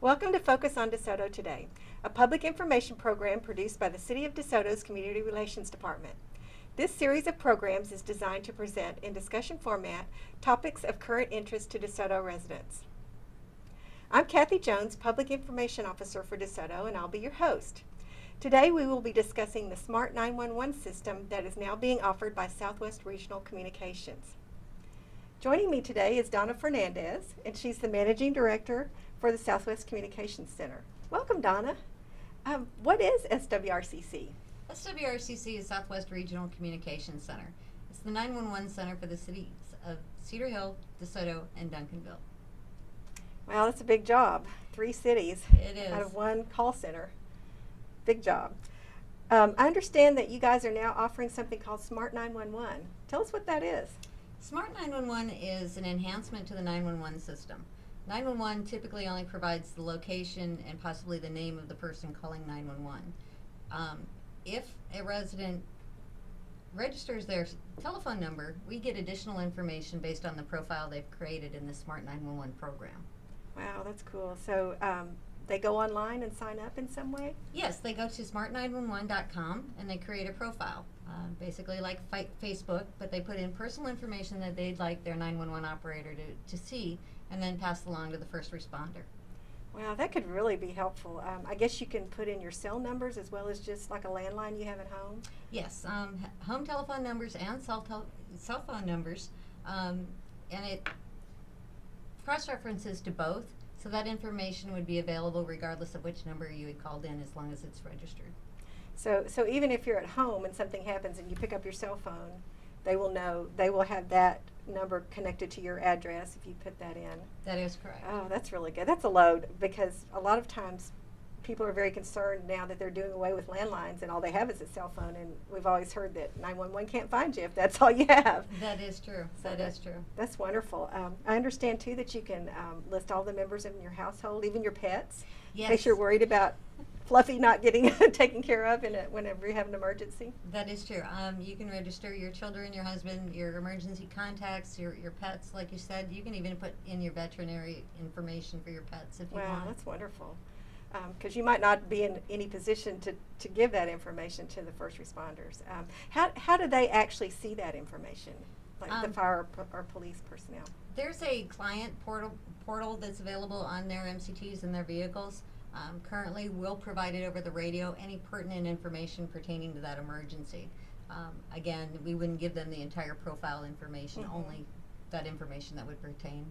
Welcome to Focus on DeSoto Today, a public information program produced by the City of DeSoto's Community Relations Department. This series of programs is designed to present in discussion format topics of current interest to DeSoto residents. I'm Kathy Jones, Public Information Officer for DeSoto, and I'll be your host. Today we will be discussing the Smart 911 system that is now being offered by Southwest Regional Communications. Joining me today is Donna Fernandez, and she's the Managing Director for the Southwest Communications Center. Welcome, Donna. What is SWRCC? SWRCC is Southwest Regional Communications Center. It's the 911 center for the cities of Cedar Hill, DeSoto, and Duncanville. Well, that's a big job. 3 cities It is. out of 1 call center. Big job. I understand that you guys are now offering something called Smart 911. Tell us what that is. Smart 911 is an enhancement to the 911 system. 911 typically only provides the location and possibly the name of the person calling 911. If a resident registers their telephone number, we get additional information based on the profile they've created in the Smart 911 program. Wow, that's cool. So they go online and sign up in some way? Yes, they go to smart911.com and they create a profile, basically like Facebook, but they put in personal information that they'd like their 911 operator to see and then pass along to the first responder. Wow, that could really be helpful. I guess you can put in your cell numbers as well as just like a landline you have at home? Yes, home telephone numbers and cell phone numbers, and it cross-references to both. So that information would be available regardless of which number you had called in, as long as it's registered. So even if you're at home and something happens and you pick up your cell phone, they will know, they will have that number connected to your address if you put that in. That is correct. Oh, that's really good. That's a load, because a lot of times people are very concerned now that they're doing away with landlines and all they have is a cell phone, and we've always heard that 911 can't find you if that's all you have. That is true. So that is true. That's wonderful. I understand too that you can list all the members in your household, even your pets, Yes. in case you're worried about Fluffy not getting taken care of whenever you have an emergency. That is true. You can register your children, your husband, your emergency contacts, your pets, like you said. You can even put in your veterinary information for your pets if you Wow, want. that's wonderful. Because you might not be in any position to give that information to the first responders. How do they actually see that information, like the fire or police personnel? There's a client portal that's available on their MCTs and their vehicles. Currently, we'll provide it over the radio, any pertinent information pertaining to that emergency. Again, we wouldn't give them the entire profile information, only that information that would pertain.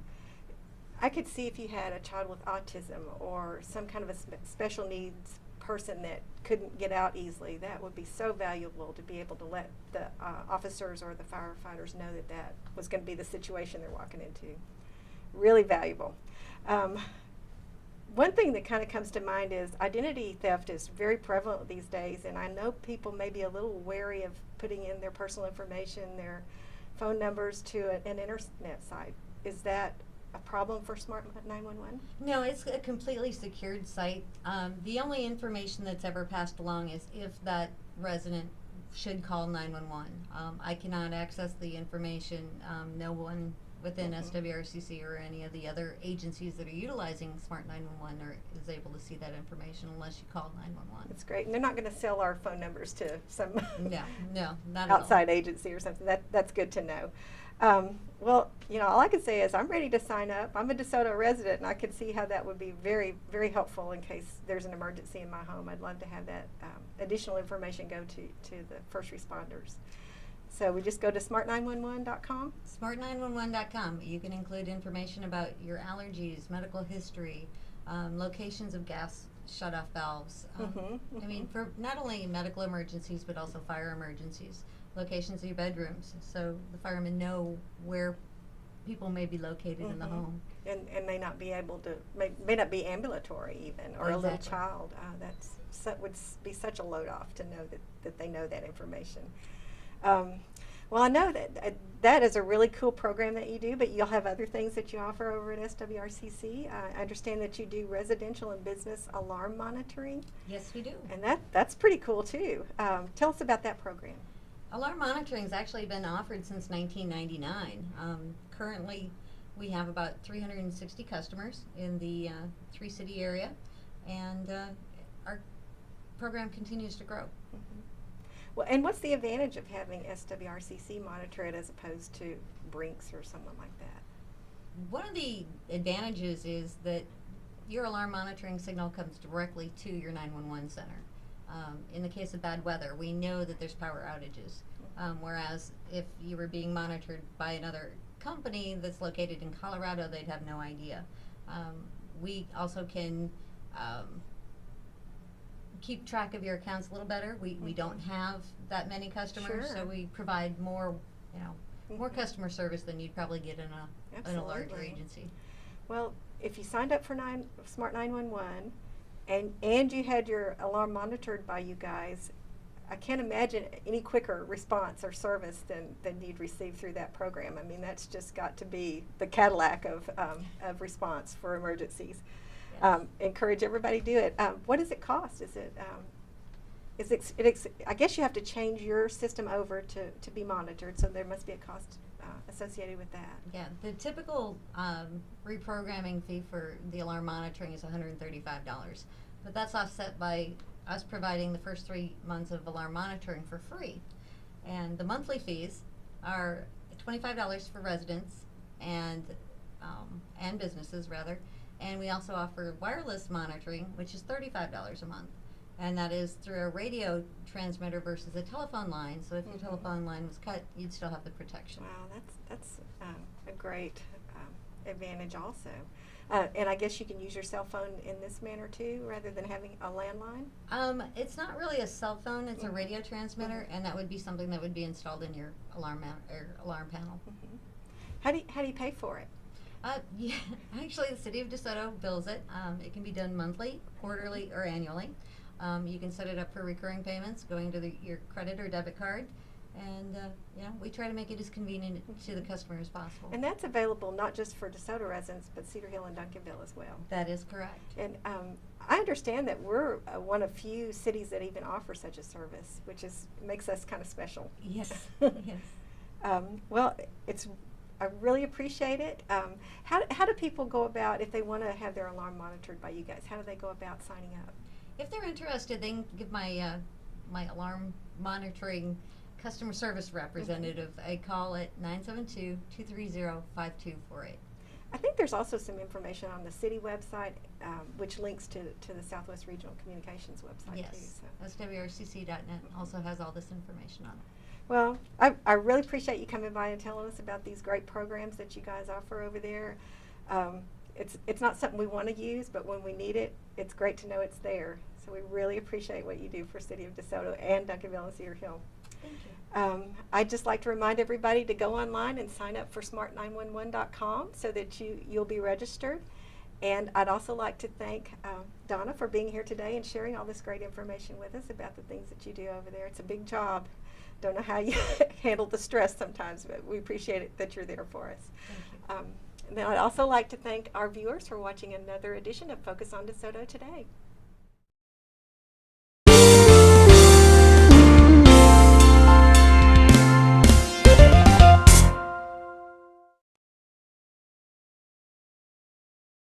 I could see if you had a child with autism or some kind of a special needs person that couldn't get out easily, that would be so valuable to be able to let the officers or the firefighters know that that was going to be the situation they're walking into. Really valuable. One thing that kind of comes to mind is identity theft is very prevalent these days, and I know people may be a little wary of putting in their personal information, their phone numbers to an internet site. Is that a problem for Smart 911? No, it's a completely secured site. The only information that's ever passed along is if that resident should call 911. I cannot access the information. No one within SWRCC or any of the other agencies that are utilizing Smart 911 is able to see that information unless you call 911. That's great. And they're not going to sell our phone numbers to some No, not outside agency or something. That's good to know. Well, all I can say is I'm ready to sign up. I'm a DeSoto resident, and I could see how that would be very, very helpful in case there's an emergency in my home. I'd love to have that additional information go to the first responders. So we just go to smart911.com? Smart911.com. You can include information about your allergies, medical history, locations of gas shutoff valves. I mean, for not only medical emergencies, but also fire emergencies. Locations of your bedrooms, so the firemen know where people may be located in the home. And may not be able to, may not be ambulatory even, or a little Exactly. child. That would be such a load off to know that they know that information. Well, I know that is a really cool program that you do, but you'll have other things that you offer over at SWRCC. I understand that you do residential and business alarm monitoring. Yes, we do. And that's pretty cool too. Tell us about that program. Alarm monitoring has actually been offered since 1999. Currently, We have about 360 customers in the three-city area, and our program continues to grow. Mhm. Well, and what's the advantage of having SWRCC monitor it as opposed to Brinks or someone like that? One of the advantages is that your alarm monitoring signal comes directly to your 911 center. In the case of bad weather, we know that there's power outages, whereas if you were being monitored by another company that's located in Colorado, they'd have no idea. We also can keep track of your accounts a little better. We don't have that many customers, Sure. so we provide more, more Mhm. customer service than you'd probably get in a larger Absolutely. agency. Well, if you signed up for Smart 911 and you had your alarm monitored by you guys, I can't imagine any quicker response or service than you'd receive through that program. I mean, that's just got to be the Cadillac of response for emergencies. Yes. Encourage everybody to do it. What does it cost? I guess you have to change your system over to be monitored, so there must be a cost associated with that. Yeah, the typical reprogramming fee for the alarm monitoring is $135, but that's offset by us providing the first 3 months of alarm monitoring for free. And the monthly fees are $25 for residents and businesses rather, and we also offer wireless monitoring, which is $35 a month. And that is through a radio transmitter versus a telephone line. So if your telephone line was cut, you'd still have the protection. Wow, that's a great advantage also. And I guess you can use your cell phone in this manner too, rather than having a landline? It's not really a cell phone, it's a Mhm. radio transmitter, and that would be something that would be installed in your alarm panel. Mhm. How do you pay for it? Yeah, actually the city of DeSoto bills it. It can be done monthly, quarterly, or annually. You can set it up for recurring payments going to your credit or debit card, and we try to make it as convenient to the customer as possible. And that's available not just for DeSoto residents, but Cedar Hill and Duncanville as well. That is correct. And I understand that we're one of few cities that even offer such a service, which makes us kind of special. Yes, yes. Well, I really appreciate it. How do people go about, if they want to have their alarm monitored by you guys, how do they go about signing up? If they're interested, they can give my my alarm monitoring customer service representative a call at 972-230-5248. I think there's also some information on the city website, which links to the Southwest Regional Communications website too. Yes, So. swrcc.net also has all this information on it. Well, I really appreciate you coming by and telling us about these great programs that you guys offer over there. It's not something we want to use, but when we need it, it's great to know it's there. So we really appreciate what you do for City of DeSoto and Duncanville and Cedar Hill. Thank you. I'd just like to remind everybody to go online and sign up for smart911.com so that you'll be registered. And I'd also like to thank Donna for being here today and sharing all this great information with us about the things that you do over there. It's a big job. Don't know how you handle the stress sometimes, but we appreciate it that you're there for us. Thank you. And then I'd also like to thank our viewers for watching another edition of Focus on DeSoto Today.